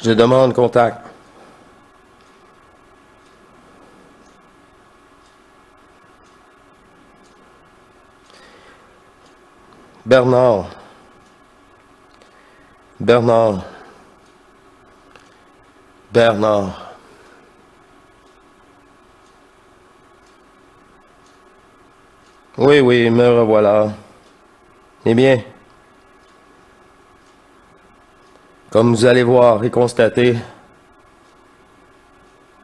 Je demande contact. Bernard. Bernard. Bernard. Oui, oui, me revoilà. Eh bien, comme vous allez voir et constater,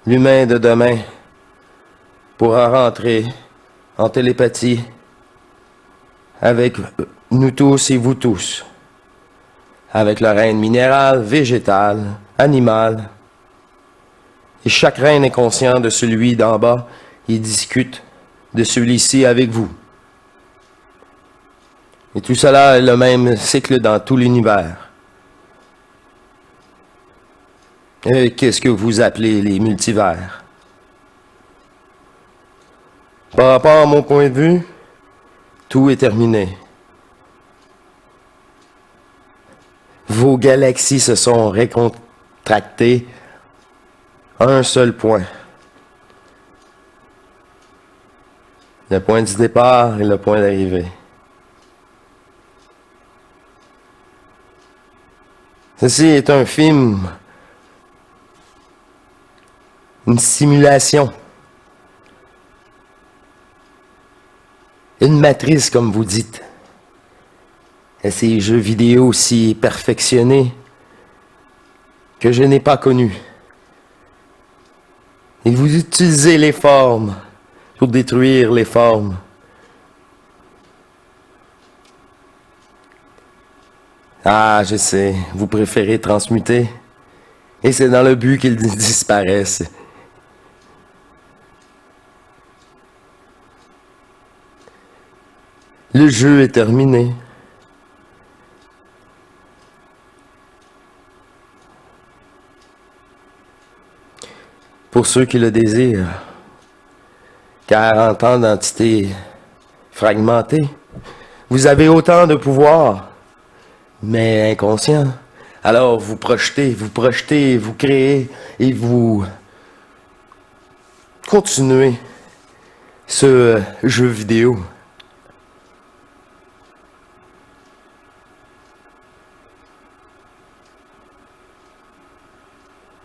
l'humain de demain pourra rentrer en télépathie avec nous tous et vous tous, avec le règne minéral, végétal, animal. Et chaque reine est conscient de celui d'en bas et discute de celui-ci avec vous. Et tout cela est le même cycle dans tout l'univers. Et qu'est-ce que vous appelez les multivers? Par rapport à mon point de vue, tout est terminé. Vos galaxies se sont récontractées à un seul point. Le point du départ et le point d'arrivée. Ceci est un film, une simulation, une matrice comme vous dites. Et ces jeux vidéo si perfectionnés que je n'ai pas connus. Et vous utilisez les formes pour détruire les formes. Ah, je sais, vous préférez transmuter. Et c'est dans le but qu'ils disparaissent. Le jeu est terminé. Pour ceux qui le désirent. Car en tant d'entité fragmentée, vous avez autant de pouvoir, mais inconscient. Alors vous projetez, vous créez et vous continuez ce jeu vidéo.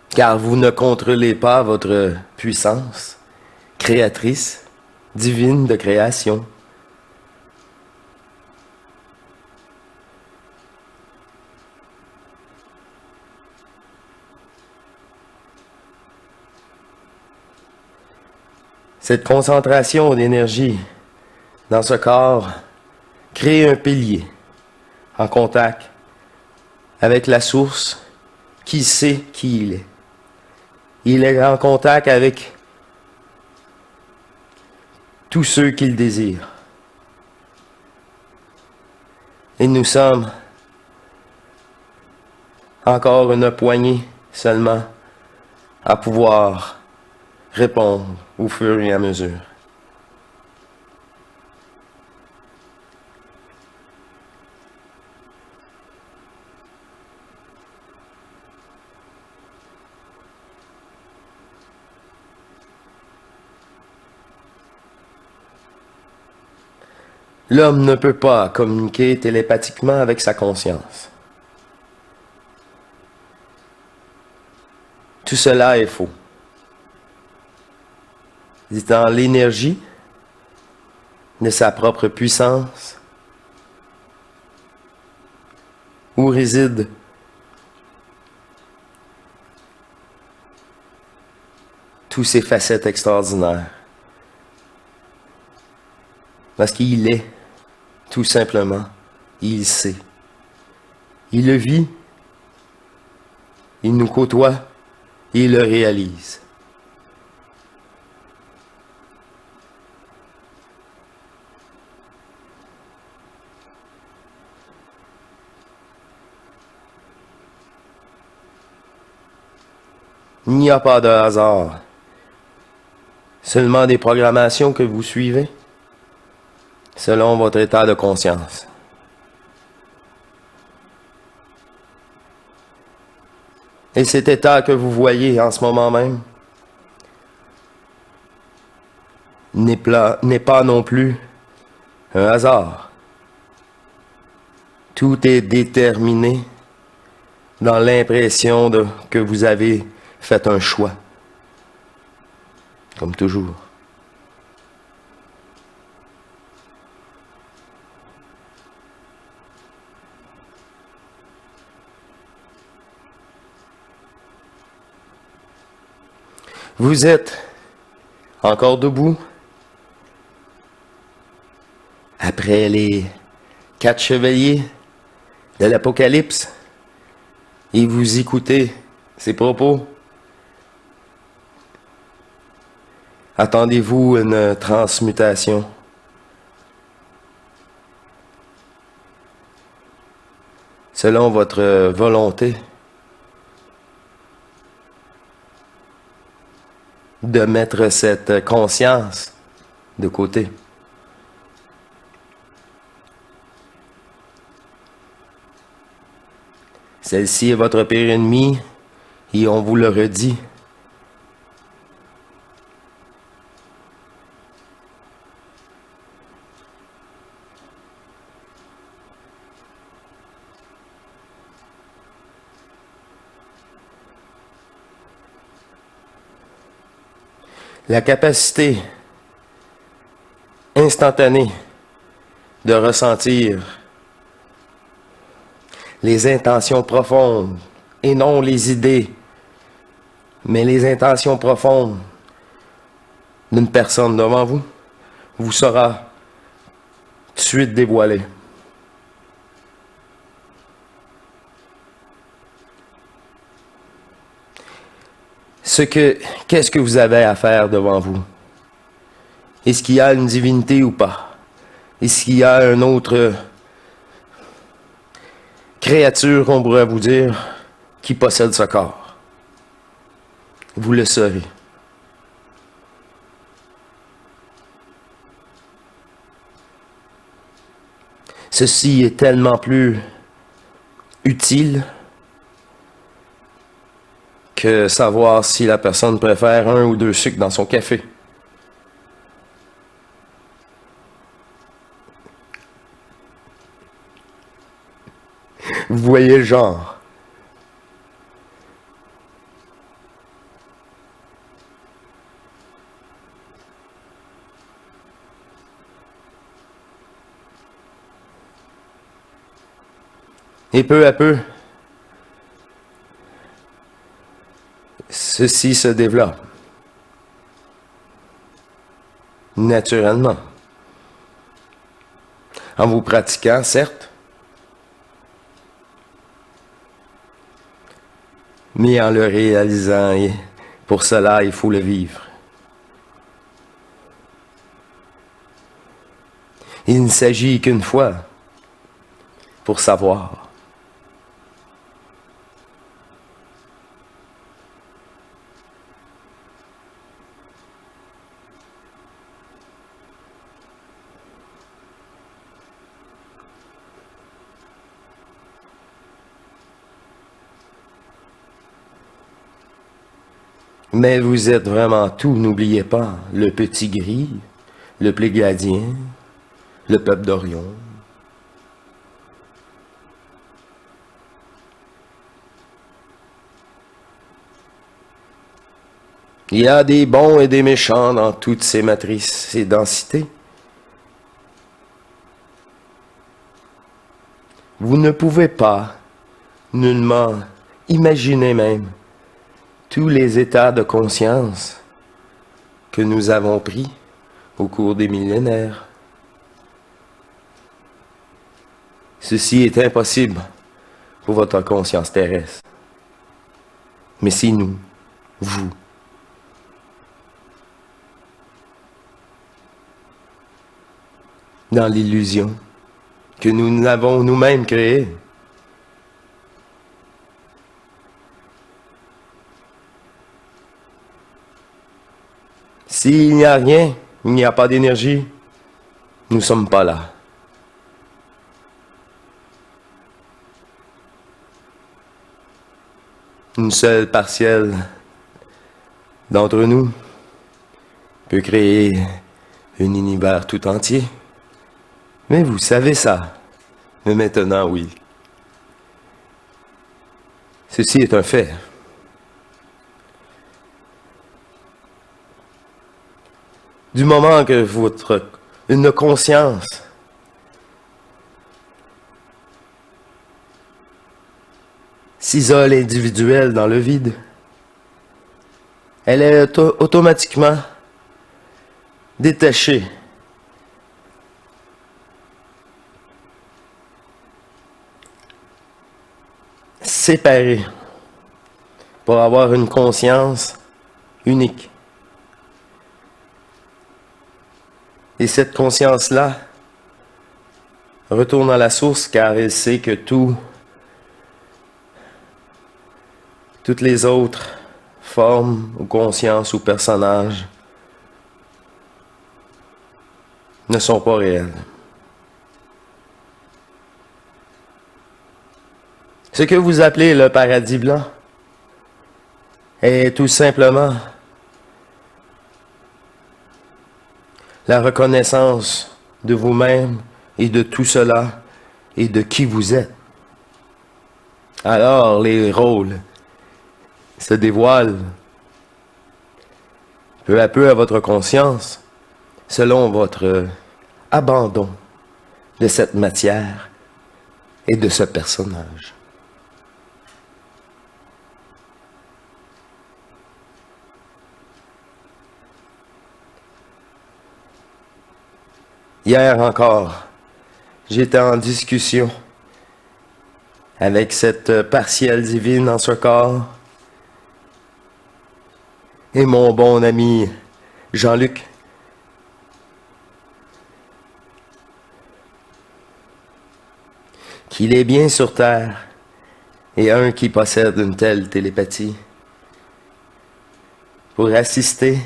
Car vous ne contrôlez pas votre puissance créatrice, divine de création. Cette concentration d'énergie dans ce corps crée un pilier en contact avec la source qui sait qui il est. Il est en contact avec tous ceux qu'il désire. Et nous sommes encore une poignée seulement à pouvoir répondre au fur et à mesure. L'homme ne peut pas communiquer télépathiquement avec sa conscience. Tout cela est faux. Dans l'énergie de sa propre puissance, où réside tous ces facettes extraordinaires. Parce qu'il est, tout simplement, il sait. Il le vit, il nous côtoie, et il le réalise. Il n'y a pas de hasard, seulement des programmations que vous suivez, selon votre état de conscience. Et cet état que vous voyez en ce moment même n'est pas non plus un hasard. Tout est déterminé dans l'impression que vous avez fait un choix, comme toujours. Vous êtes encore debout après les 4 chevaliers de l'Apocalypse et vous écoutez ces propos. Attendez-vous une transmutation? Selon votre volonté de mettre cette conscience de côté. Celle-ci est votre pire ennemi et on vous le redit. La capacité instantanée de ressentir les intentions profondes, et non les idées, mais les intentions profondes d'une personne devant vous, vous sera tout de suite dévoilée. Qu'est-ce que vous avez à faire devant vous? Est-ce qu'il y a une divinité ou pas? Est-ce qu'il y a une autre créature, on pourrait vous dire, qui possède ce corps? Vous le saurez. Ceci est tellement plus utile que savoir si la personne préfère 1 ou 2 sucres dans son café. Vous voyez le genre. Et peu à peu, ceci se développe. Naturellement. En vous pratiquant, certes, mais en le réalisant, et pour cela, il faut le vivre. Il ne s'agit qu'une fois pour savoir. Mais vous êtes vraiment tout, n'oubliez pas, le petit gris, le Plégadien, le peuple d'Orion. Il y a des bons et des méchants dans toutes ces matrices, ces densités. Vous ne pouvez pas, nullement, imaginer même tous les états de conscience que nous avons pris au cours des millénaires. Ceci est impossible pour votre conscience terrestre. Mais c'est nous, vous. Dans l'illusion que nous l'avons nous-mêmes créée. S'il n'y a rien, il n'y a pas d'énergie, nous ne sommes pas là. une seule partielle d'entre nous peut créer un univers tout entier. Mais vous savez ça. Mais maintenant, oui. Ceci est un fait. Du moment que une conscience s'isole individuelle dans le vide, elle est automatiquement détachée séparée pour avoir une conscience unique. Et cette conscience-là retourne à la source car elle sait que toutes les autres formes ou consciences ou personnages ne sont pas réels. Ce que vous appelez le paradis blanc est tout simplement la reconnaissance de vous-même et de tout cela et de qui vous êtes. Alors les rôles se dévoilent peu à peu à votre conscience selon votre abandon de cette matière et de ce personnage. Hier encore, j'étais en discussion avec cette partielle divine en ce corps et mon bon ami Jean-Luc. Qu'il est bien sur Terre et un qui possède une telle télépathie pour assister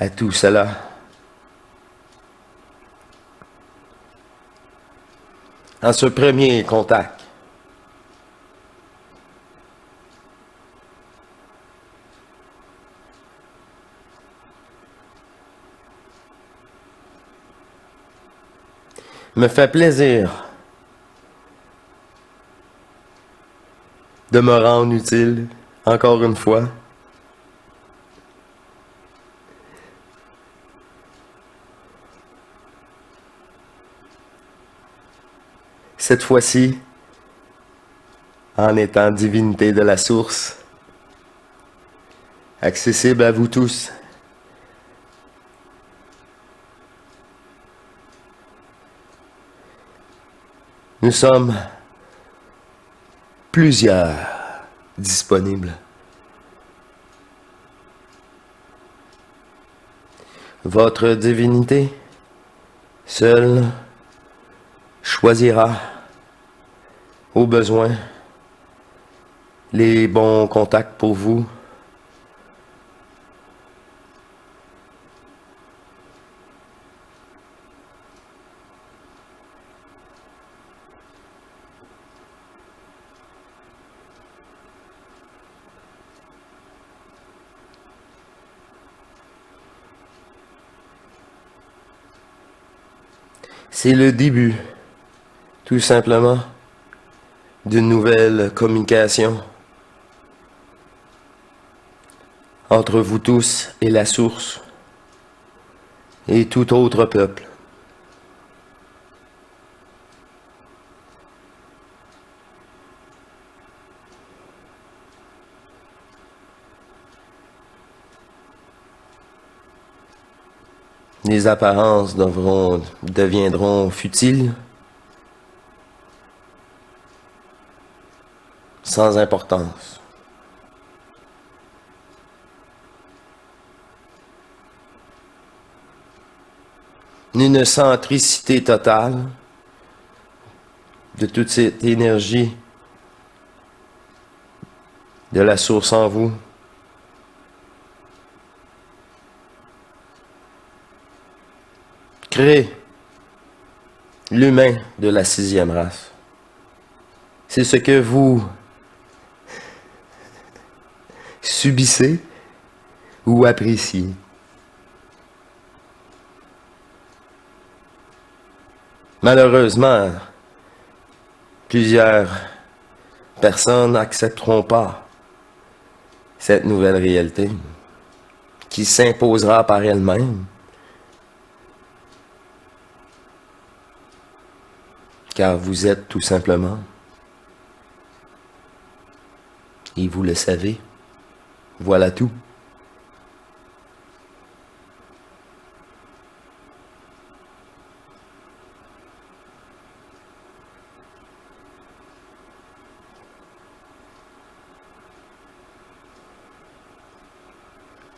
à tout cela. En ce premier contact, me fait plaisir de me rendre utile, encore une fois. Cette fois-ci, en étant divinité de la source, accessible à vous tous. Nous sommes plusieurs disponibles. Votre divinité seule choisira au besoin les bons contacts pour vous. C'est le début, tout simplement, d'une nouvelle communication entre vous tous et la source et tout autre peuple. Les apparences deviendront futiles, sans importance. Une centricité totale de toute cette énergie de la source en vous. Crée l'humain de la 6e race. C'est ce que vous subissez ou appréciez. Malheureusement, plusieurs personnes n'accepteront pas cette nouvelle réalité qui s'imposera par elle-même, car vous êtes tout simplement, et vous le savez, voilà tout.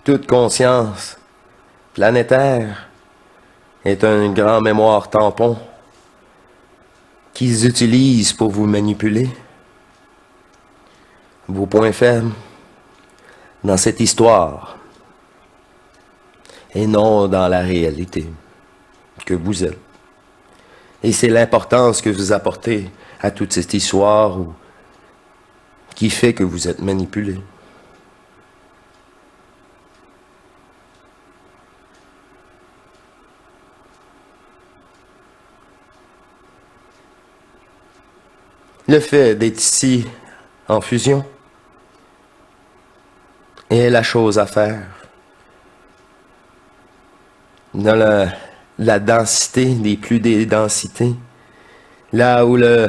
Toute conscience planétaire est un grand mémoire tampon qu'ils utilisent pour vous manipuler. Vos points faibles dans cette histoire et non dans la réalité que vous êtes. Et c'est l'importance que vous apportez à toute cette histoire qui fait que vous êtes manipulé. Le fait d'être ici en fusion est la chose à faire. Dans la densité des plus des densités, là où la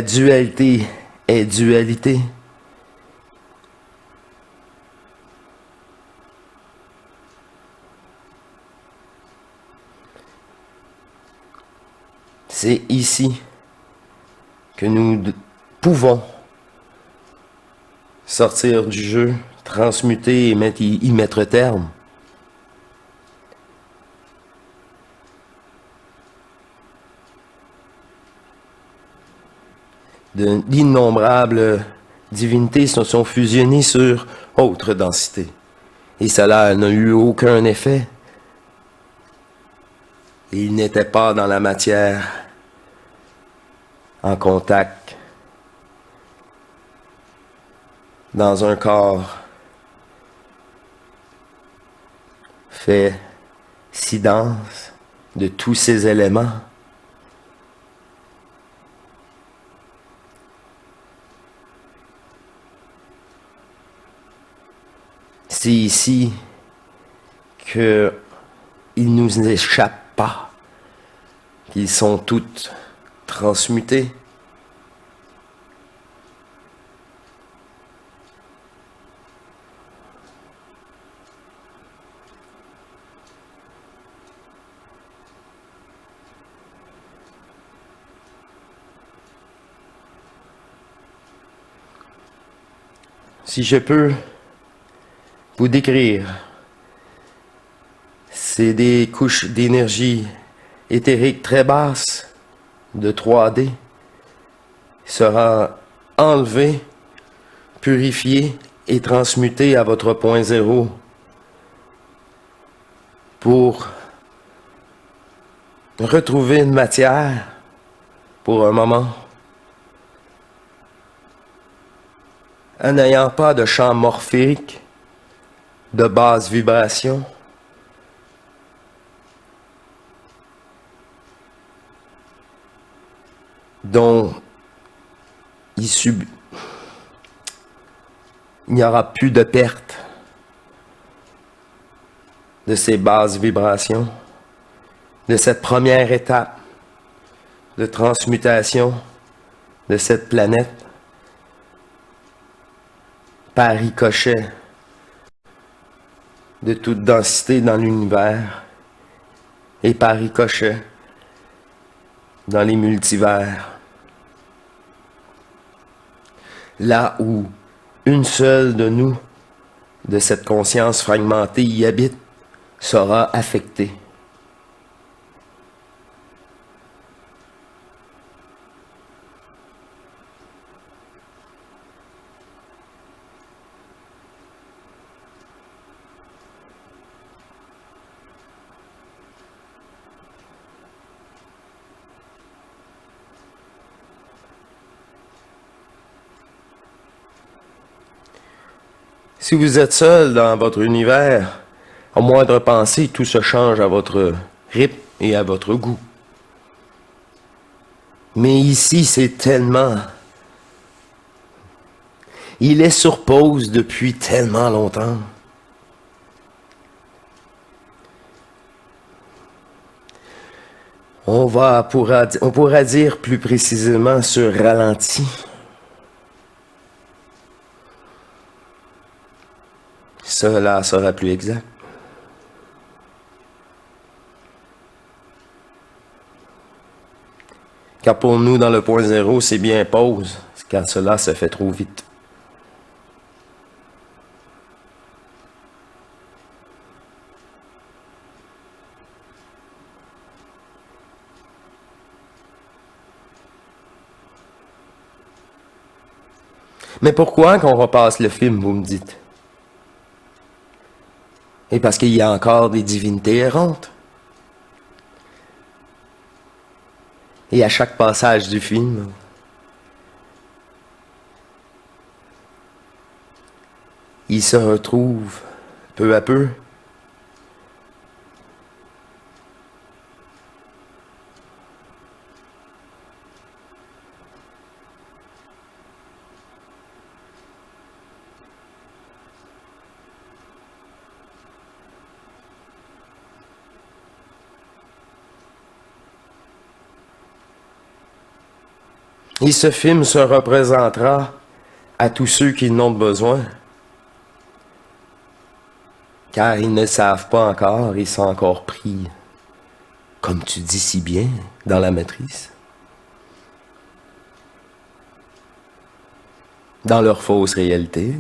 dualité est dualité, c'est ici que nous pouvons sortir du jeu, transmuter et y mettre terme. D'innombrables divinités se sont fusionnées sur autre densité. Et cela n'a eu aucun effet. Et ils n'étaient pas dans la matière en contact dans un corps fait si dense de tous ces éléments. C'est ici qu'il ne nous échappe pas, qu'ils sont toutes transmutés. Si je peux vous décrire, c'est des couches d'énergie éthérique très basses de 3D sera enlevée, purifiée et transmutée à votre point zéro pour retrouver une matière pour un moment en n'ayant pas de champ morphique de basse vibration. Dont il n'y aura plus de perte de ces basses vibrations, de cette première étape de transmutation de cette planète par ricochet de toute densité dans l'univers et par ricochet dans les multivers. Là où une seule de nous, de cette conscience fragmentée y habite, sera affectée. Si vous êtes seul dans votre univers, au moindre pensée, tout se change à votre rythme et à votre goût. Mais ici, c'est tellement... Il est sur pause depuis tellement longtemps. On pourra dire plus précisément sur ralenti. Cela sera plus exact. Car pour nous, dans le point zéro, c'est bien pause, car cela se fait trop vite. Mais pourquoi qu'on repasse le film, vous me dites? Et parce qu'il y a encore des divinités errantes. Et à chaque passage du film, ils se retrouvent peu à peu. Et ce film se représentera à tous ceux qui en ont besoin. Car ils ne savent pas encore, ils sont encore pris, comme tu dis si bien, dans la matrice. Dans leur fausse réalité.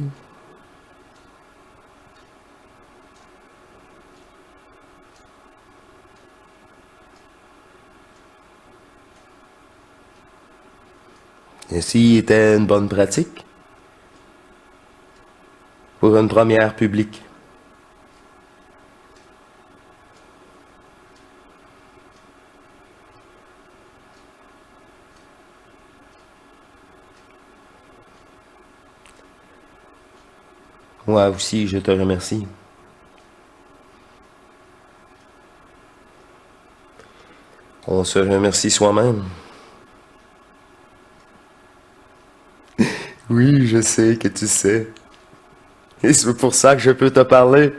Ceci était une bonne pratique pour une première publique. Moi aussi, je te remercie. On se remercie soi-même. Oui, je sais que tu sais. Et c'est pour ça que je peux te parler.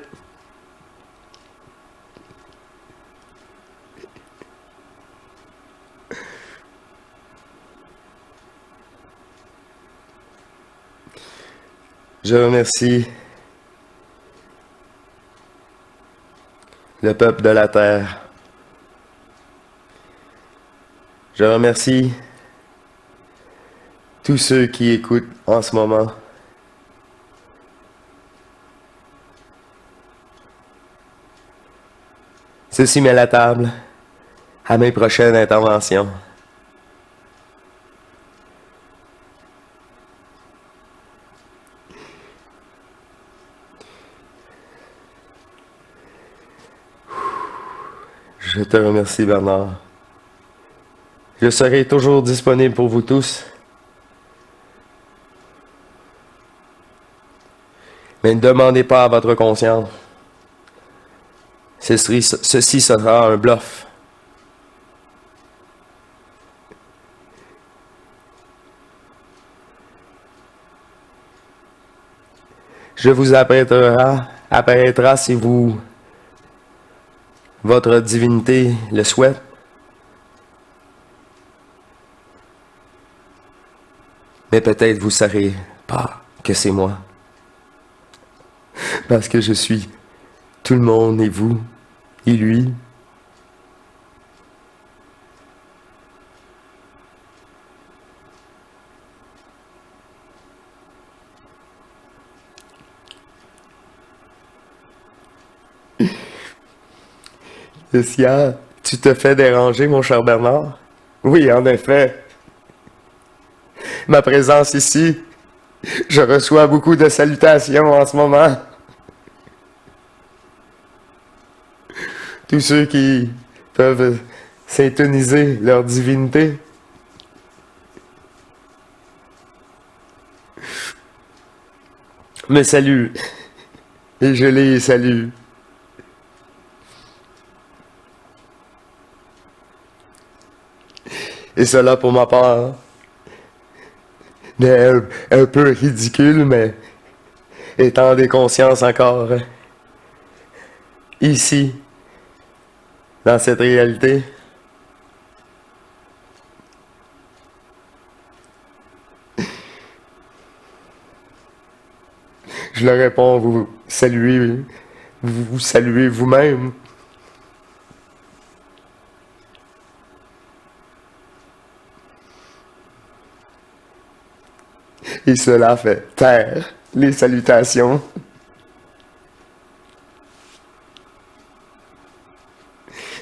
Je remercie le peuple de la Terre. Je remercie tous ceux qui écoutent en ce moment. Ceci met la table à mes prochaines interventions. Je te remercie, Bernard. Je serai toujours disponible pour vous tous. Mais ne demandez pas à votre conscience. Ceci sera un bluff. Je vous apparaîtra si votre divinité le souhaite. Mais peut-être vous ne saurez pas que c'est moi. Parce que je suis tout le monde et vous et lui. Sia, tu te fais déranger, mon cher Bernard? Oui, en effet. Ma présence ici, je reçois beaucoup de salutations en ce moment. Tous ceux qui peuvent syntoniser leur divinité. me salue et je les salue. Et cela pour ma part n'est un peu ridicule, mais étant des consciences encore ici, dans cette réalité, je leur réponds, vous saluez vous-même. Et cela fait taire les salutations.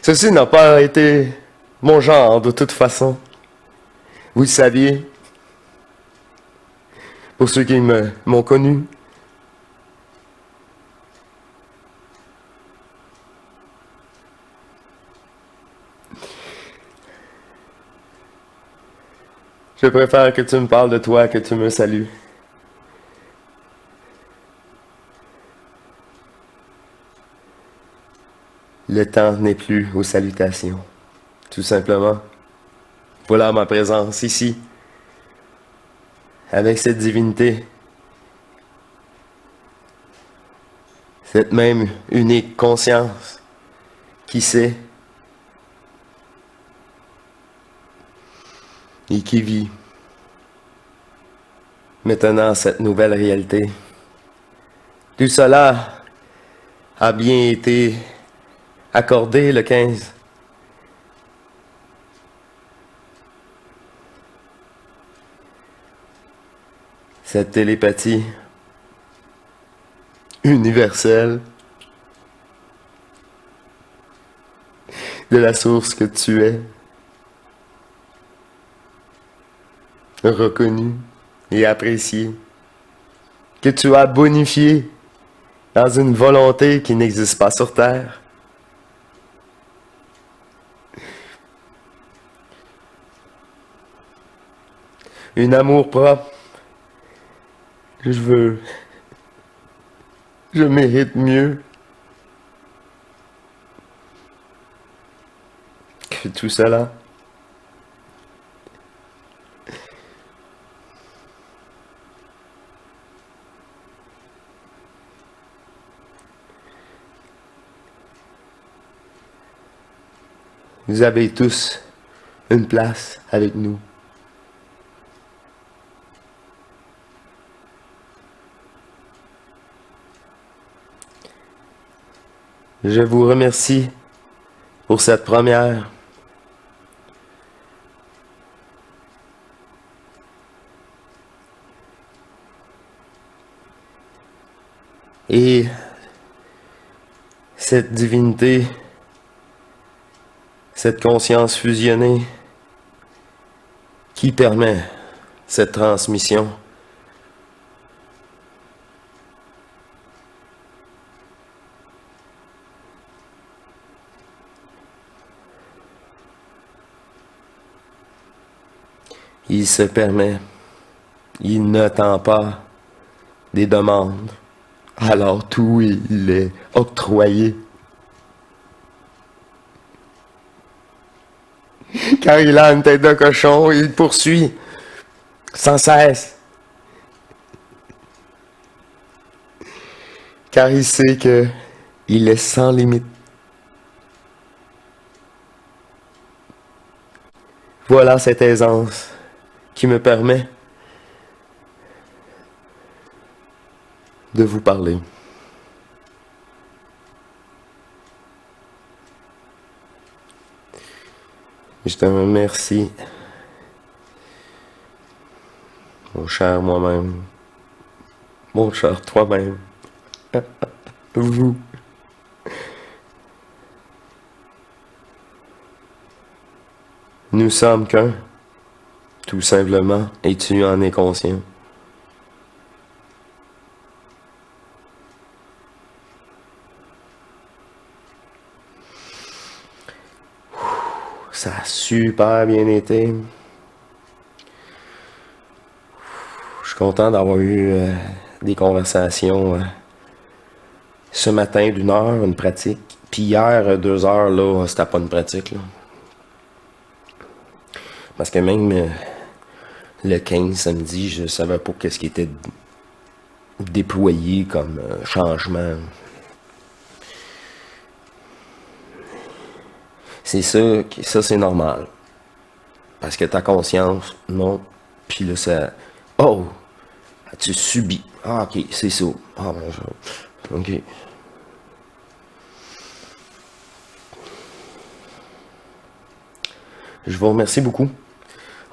Ceci n'a pas été mon genre de toute façon. Vous le saviez, pour ceux qui m'ont connu. Je préfère que tu me parles de toi, que tu me salues. Le temps n'est plus aux salutations. Tout simplement. Voilà ma présence ici, avec cette divinité, cette même unique conscience qui sait et qui vit maintenant cette nouvelle réalité. Tout cela a bien été accordé le 15. Cette télépathie universelle de la source que tu es, reconnue et appréciée, que tu as bonifiée dans une volonté qui n'existe pas sur Terre. Un amour propre. Je mérite mieux que tout cela. Vous avez tous une place avec nous. Je vous remercie pour cette première. Et cette divinité, cette conscience fusionnée qui permet cette transmission. Il se permet, il n'attend pas des demandes, alors tout il est octroyé. Car il a une tête de cochon, il poursuit sans cesse. Car il sait que il est sans limite. Voilà cette aisance qui me permet de vous parler. Je te remercie, mon cher moi-même, mon cher toi-même, vous. Nous sommes qu'un, tout simplement, et tu en es conscient. Ça a super bien été. Je suis content d'avoir eu des conversations ce matin d'1 heure, une pratique. Puis hier, 2 heures, là, c'était pas une pratique, là. Parce que même le 15 samedi, je savais pas qu'est-ce qui était déployé comme changement. C'est ça, ça c'est normal. Parce que ta conscience, non. Puis là, ça... Oh! Tu subis. Ah, ok, c'est ça. Ah, ben, ok. Je vous remercie beaucoup.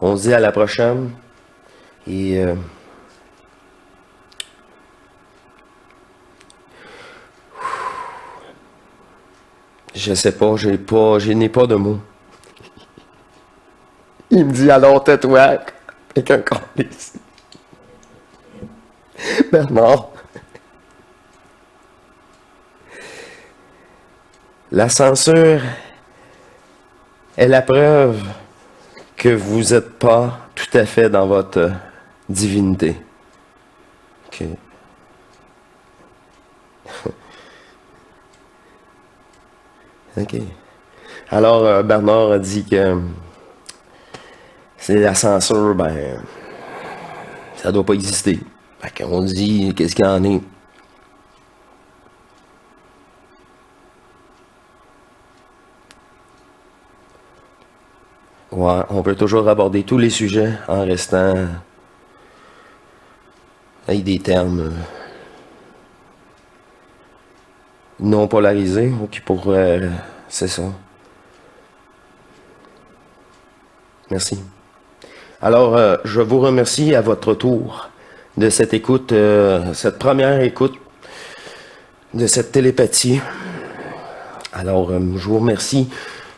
On se dit à la prochaine. Et... je sais pas, je n'ai pas de mots. Il me dit alors tais-toi avec un calice. Bernard. La censure est la preuve que vous n'êtes pas tout à fait dans votre divinité. Ok. Ok. Alors, Bernard a dit que c'est la censure, ben, ça doit pas exister. Fait qu'on dit, qu'est-ce qu'il y en est? Ouais, on peut toujours aborder tous les sujets en restant avec des termes non polarisés, qui pourraient... c'est ça. Merci. Alors, je vous remercie à votre tour de cette écoute, cette première écoute de cette télépathie. Alors, je vous remercie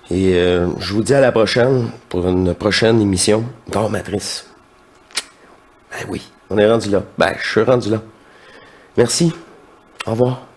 et je vous dis à la prochaine pour une prochaine émission Dormatrice. Ben oui, on est rendu là. Ben, je suis rendu là. Merci. Au revoir.